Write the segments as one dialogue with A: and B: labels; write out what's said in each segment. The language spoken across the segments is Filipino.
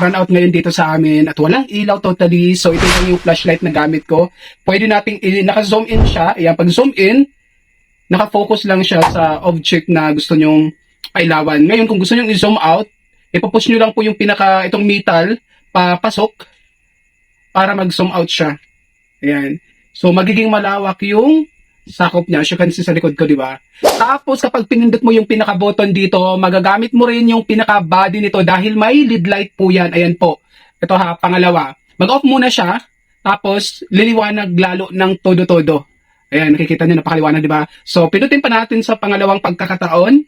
A: nag-run out ngayon dito sa amin at walang ilaw totally. So ito lang yung flashlight na gamit ko. Pwede nating naka-zoom in siya. Ayan, pag zoom in, naka-focus lang siya sa object na gusto nyong pailawan. Ngayon, kung gusto nyong i-zoom out, ipapush nyo lang po yung itong metal papasok para mag-zoom out siya. Ayan. So magiging malawak yung sakop niya. As you can see sa likod ko, di ba? Tapos kapag pinindot mo yung pinaka-button dito, magagamit mo rin yung pinaka-body nito dahil may lead light po yan. Ayan po. Ito ha, pangalawa. Mag-off muna siya, tapos liliwanag lalo ng todo-todo. Ayan, nakikita nyo, napakaliwanag, di ba? So, pindutin pa natin sa pangalawang pagkakataon.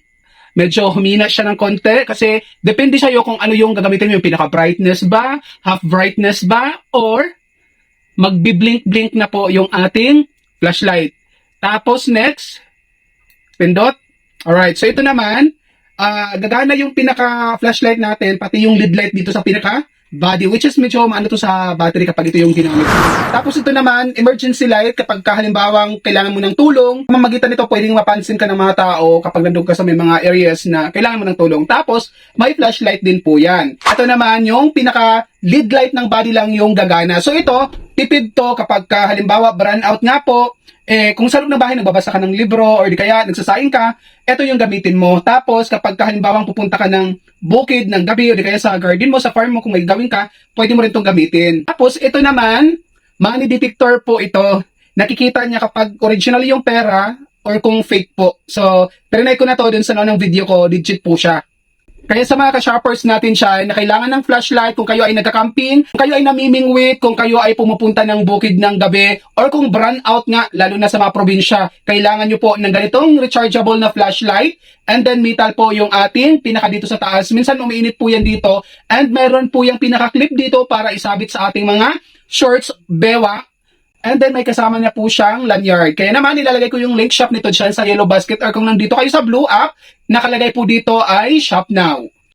A: Medyo humina siya ng konti kasi depende sa'yo kung ano yung gagamitin mo, yung pinaka-brightness ba, half brightness ba, or magbi-blink-blink na po yung ating flashlight. Tapos next, pindot. Alright, so ito naman, gagana yung pinaka-flashlight natin, pati yung lead light dito sa pinaka-body, which is medyo maano to sa battery kapag ito yung ginamit. Tapos ito naman, emergency light, kapag halimbawang kailangan mo ng tulong, mamagitan nito pwedeng mapansin ka ng mga tao kapag nandun ka sa may mga areas na kailangan mo ng tulong. Tapos, may flashlight din po yan. Ito naman, yung pinaka-lead light ng body lang yung gagana. So ito, tipid to kapag halimbawa brand out nga po, kung sa loob ng bahay nagbabasa ka ng libro or di kaya nagsasayang ka, ito yung gamitin mo. Tapos kapag halimbawang pupunta ka ng bukid ng gabi o di kaya sa garden mo, sa farm mo, kung may gawin ka, pwede mo rin itong gamitin. Tapos ito naman, money detector po ito. Nakikita niya kapag original yung pera or kung fake po. So, trinay ko na to dun sa noong video ko, legit po siya. Kaya sa mga ka-shoppers natin siya na kailangan ng flashlight kung kayo ay nagka-camping, kung kayo ay namimingwit, kung kayo ay pumupunta ng bukid ng gabi, or kung brand out nga, lalo na sa mga probinsya, kailangan nyo po ng ganitong rechargeable na flashlight, and then metal po yung ating pinaka dito sa taas. Minsan umiinit po yan dito, and meron po yung pinaka-clip dito para isabit sa ating mga shorts, bewa, and then may kasama niya po siyang lanyard. Kaya naman nilalagay ko yung link shop nito dyan sa yellow basket, or kung nandito kayo sa blue app, nakalagay po dito ay shop now.